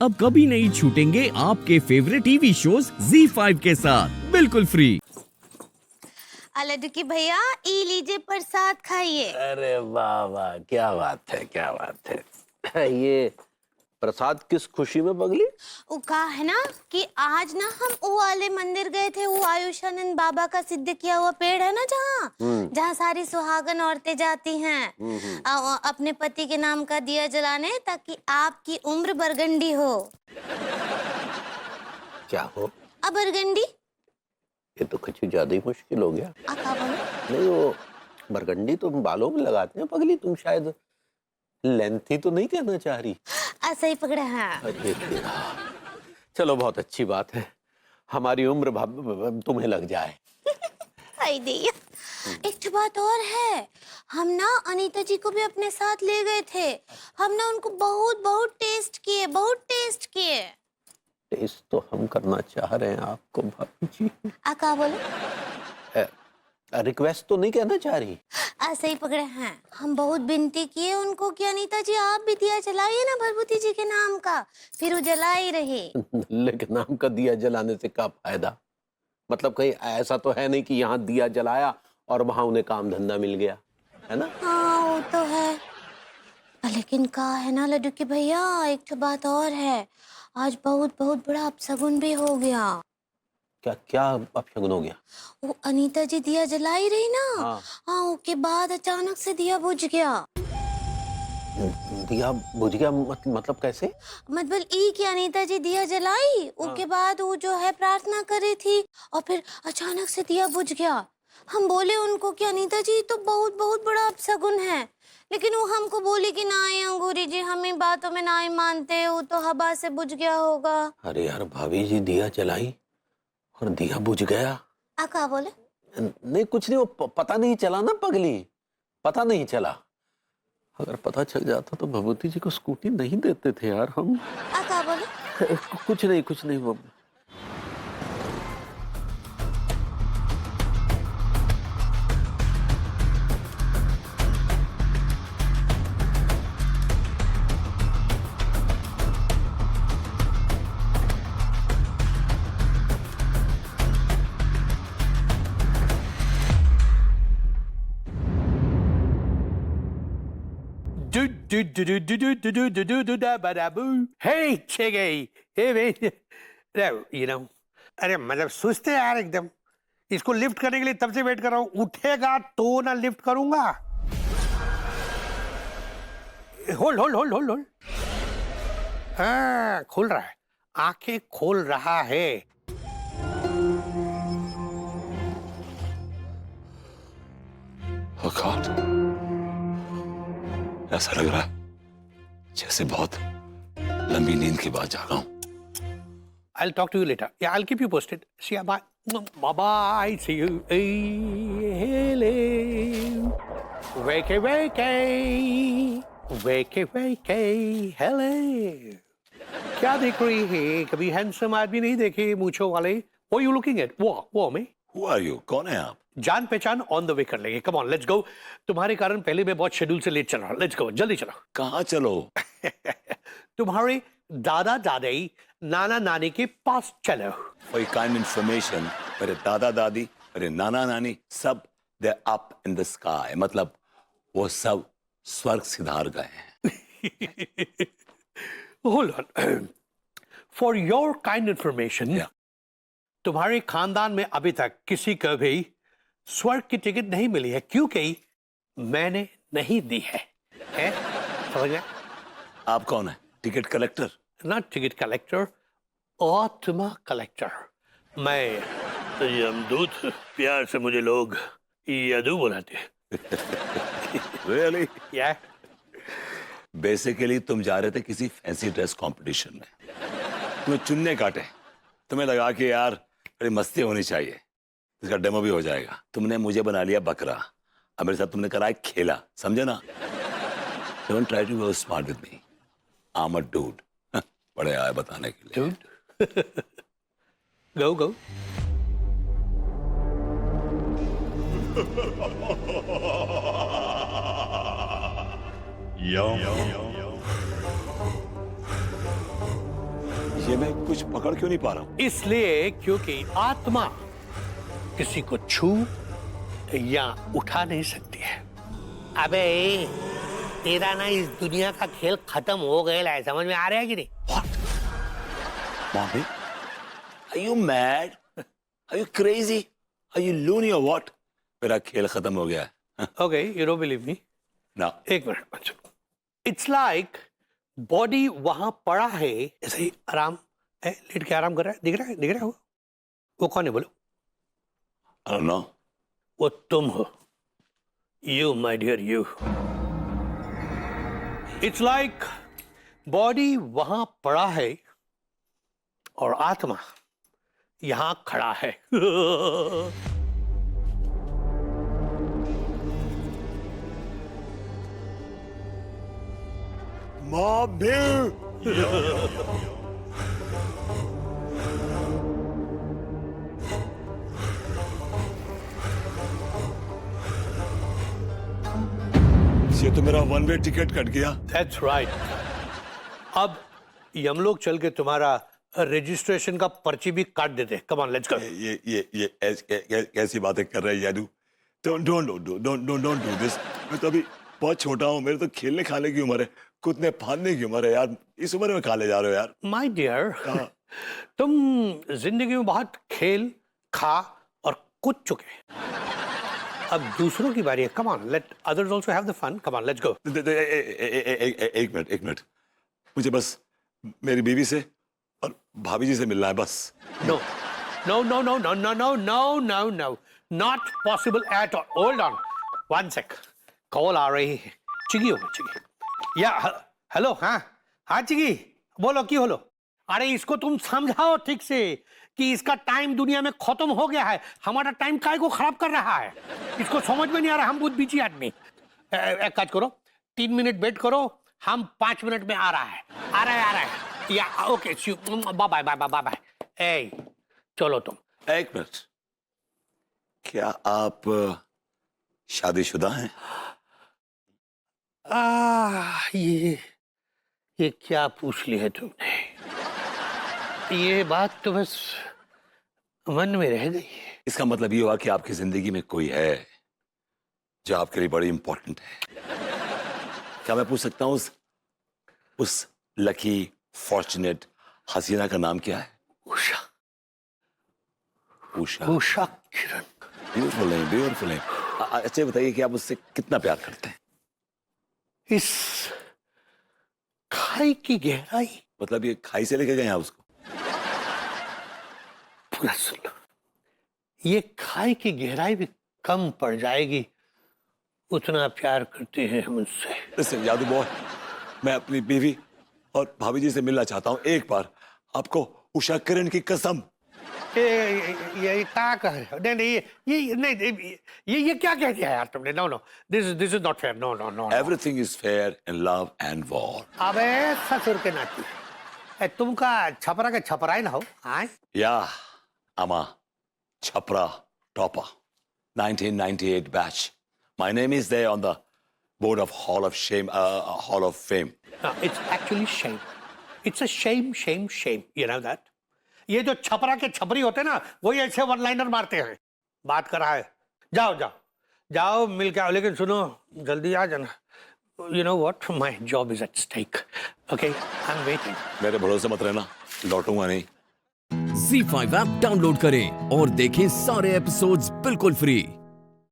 अब कभी नहीं छूटेंगे आपके फेवरेट टीवी शोज ZEE5 के साथ बिल्कुल फ्री। लड्डू की भैया ई लीजिए प्रसाद खाइए। अरे वाह वाह, क्या बात है, क्या बात है। ये प्रसाद किस खुशी में पगली? वो कहा है ना कि आज ना हम वो वाले मंदिर गए थे, वो आयुष्मानंद बाबा का सिद्ध किया हुआ पेड़ है ना, जहाँ सारी सुहागन औरतें जाती हैं अपने पति के नाम का दिया जलाने, ताकि आपकी उम्र बरगंडी हो। क्या हो? अब बरगंडी ये तो कुछ ज्यादा ही मुश्किल हो गया। नहीं, वो बरगंडी तो बालों में लगाते हैं पगली, तुम शायद लेंथी तो नहीं कहना चाह रही? ऐसा ही पकड़ा है। अरे चलो, बहुत अच्छी बात है, हमारी उम्र तुम्हें लग जाए। एक तो बात और है, हम ना अनीता जी को भी अपने साथ ले गए थे। हम ना उनको बहुत बहुत टेस्ट किए, बहुत टेस्ट किए। टेस्ट तो हम करना चाह रहे हैं आपको भाभी जी। क्या बोले? रिक्वेस्ट तो नहीं कहना चाह रही? ऐसे ही पकड़े हैं। हम बहुत विनती किए उनको कि अनीता जी आप भी दिया जलाइए ना भरभूति जी के नाम का, फिर वो जला ही रहे। नल्ले के नाम का दिया जलाने से क्या फायदा? मतलब कहीं ऐसा तो है नहीं कि यहाँ दिया जलाया और वहां उन्हें काम धंधा मिल गया, है ना? हाँ वो तो है, लेकिन कहा है ना लड्डू की भैया, एक तो बात और है, आज बहुत बहुत बड़ा अपशगुन भी हो गया। क्या क्या अपशगुन हो गया? वो अनीता जी दिया जलाई रही ना, हाँ, उसके बाद अचानक से दिया बुझ गया। दिया बुझ गया मतलब कैसे? मतलब ई की अनीता जी दिया जलाई, उसके बाद वो जो है प्रार्थना कर रही थी और फिर अचानक से दिया बुझ गया। हम बोले उनको कि अनीता जी तो बहुत बहुत बड़ा अपशगुन है, लेकिन वो हमको बोली कि नहीं अंगूरी जी, हम इन बातों में नहीं मानते, वो तो हवा से बुझ गया होगा। अरे यार भाभी जी, दिया जलाई और दिया बुझ गया? क्या बोले? नहीं कुछ नहीं, वो पता नहीं चला ना पगली, पता नहीं चला। अगर पता चल जाता तो भगवती जी को स्कूटी नहीं देते थे यार हम। क्या बोले? कुछ नहीं, कुछ नहीं। वो Hey, Chiggy. Hey, man. No, you know. अरे मतलब सुस्त है यार एकदम। इसको लिफ्ट करने के लिए तब से वेट कर रहा हूँ, उठेगा तो ना लिफ्ट करूंगा। Hold hold hold hold hold. हाँ, खुल रहा है, आंखें खोल रहा है। Oh God. ऐसा लग रहा है जैसे बहुत लंबी नींद के बाद जागा हूं। I'll talk to you later. Yeah, I'll keep you posted. See ya, bye. Bye bye. See you. Hello. Wakey, wakey. Wakey, wakey. Hello. क्या देख रही है? कभी हैंडसम आदमी नहीं देखे मूंछों वाले? What are you looking at? वो मैं? Who are you? कौन है आप? जान पहचान ऑन द वे कर लेंगे। कम ऑन, लेट्स गो। तुम्हारे कारण पहले मैं बहुत शेड्यूल से लेट चल रहा हूँ। लेट्स गो, जल्दी चलो। कहाँ चलो? तुम्हारे दादा दादी नाना नानी के पास चलो। For your kind information, मेरे दादा दादी, मेरे नाना नानी सब they're up in the sky. मतलब वो सब स्वर्ग सिधार गए हैं। Hold on. For your kind information, Yeah. तुम्हारे खानदान में अभी तक किसी को भी स्वर्ग की टिकट नहीं मिली है, क्योंकि मैंने नहीं दी है। समझ गए? आप कौन है? Ticket collector? ना टिकट कलेक्टर, आत्मा कलेक्टर। मैं यमदूत, प्यार से मुझे लोग यदू बुलाते हैं। Really? Yeah. बेसिकली तुम जा रहे थे किसी फैंसी ड्रेस कंपटीशन में, तुम्हें चुनने काटे, तुम्हें लगा कि यार बड़ी मस्ती होनी चाहिए, इसका डेमो भी हो जाएगा। तुमने मुझे बना लिया बकरा, अब मेरे साथ तुमने कराया खेला, समझे ना? Don't try to be smart with me. I'm a dude. बड़े आए बताने के लिए। Dude. Go, go. Yum. ये मैं कुछ पकड़ क्यों नहीं पा रहा हूँ? इसलिए क्योंकि आत्मा किसी को छू या उठा नहीं सकती है। अबे तेरा ना इस दुनिया का खेल खत्म हो गया है, समझ में आ रहा है कि नहीं? Mommy, are you mad? Are you crazy? Are you loony or what? मेरा खेल खत्म हो गया है। Okay, you don't believe me? ना। एक मिनट, इट्स लाइक बॉडी वहां पड़ा है, ऐसे ही आराम है, लेट के आराम कर रहा है, दिख रहा है वो कौन है बोलो? I don't know. वो तुम हो, you my dear you. It's like body वहां पड़ा है और आत्मा यहां खड़ा है। Mommy! ये तो मेरा वन वे टिकट कट गया। That's right. अब हम लोग चल के तुम्हारा रजिस्ट्रेशन का पर्ची भी काट देते। कम ऑन, लेट्स गो। ये कैसी बातें कर रहे हैं यादू? Don't do this. मैं तो अभी बहुत छोटा हूँ, मेरे तो खेलने खाने की उम्र है, कूदने फांदने की उम्र है यार। इस उम्र में कहाँ ले जा रहे हो यार? माय डियर, तुम जिंदगी में बहुत खेल खा और कूद चुके। अब दूसरों की बारी है। Come on, let others also have the fun. Come on, let's go. एक मिनट, मुझे बस मेरी बीवी से और भाभी जी से मिलना है बस। No no no no no no no no no no, not possible at all. Hold on one sec, call आ रही है। चिगी हो चिगी, या हेलो। हाँ चिगी, बोलो की होलो? अरे इसको तुम समझाओ ठीक से कि इसका टाइम दुनिया में खत्म हो गया है। हमारा टाइम काय को खराब कर रहा है, इसको समझ में नहीं आ रहा। हम बहुत बिजी आदमी। एक काज करो, 3 मिनट वेट करो, हम 5 मिनट में आ रहा है। या ओके, बाय बाय। ए चलो तुम। एक मिनट, क्या आप शादीशुदा हैं? ये क्या पूछ ली है तुमने? ये बात तो बस मन में रह गई। इसका मतलब ये हुआ कि आपकी जिंदगी में कोई है जो आपके लिए बड़ी इंपॉर्टेंट है। क्या मैं पूछ सकता हूँ उस लकी फॉर्चुनेट हसीना का नाम क्या है? उषा। उषा। उषा किरण। ब्यूटीफुल है। अच्छा बताइए कि आप उससे कितना प्यार करते हैं? इस खाई की गहराई। मतलब ये खाई से लेके गए हैं आप उसको? पूरा सुन लो, ये खाई की गहराई भी कम पड़ जाएगी, उतना प्यार करते हैं हम उनसे। Listen, यादू बॉय, मैं अपनी बीवी और भाभी जी से मिलना चाहता हूँ एक बार। आपको उषा किरण की कसम। ये क्या कह रहे हो? नहीं, ये क्या कह दिया यार तुमने? No, this is not fair. No. Everything is fair in love and war. अबे ससुर के नाती, तुमका छपरा के छपराई ना हो? या Ama Chapra Topper, 1998 batch. My name is there on the board of Hall of Shame, Hall of Fame. No, it's actually shame. It's a shame. You know that? ये जो छपरा के छपरी होते ना, वही ऐसे वन लाइनर मारते हैं। बात कर रहा है, जाओ मिल के आओ, लेकिन सुनो जल्दी आ जाना। You know what? My job is at stake. Okay, I'm waiting. मेरे भरोसे मत रहना, लौटूंगा नहीं। Z5 ऐप डाउनलोड करें और देखें सारे एपिसोड्स बिल्कुल फ्री।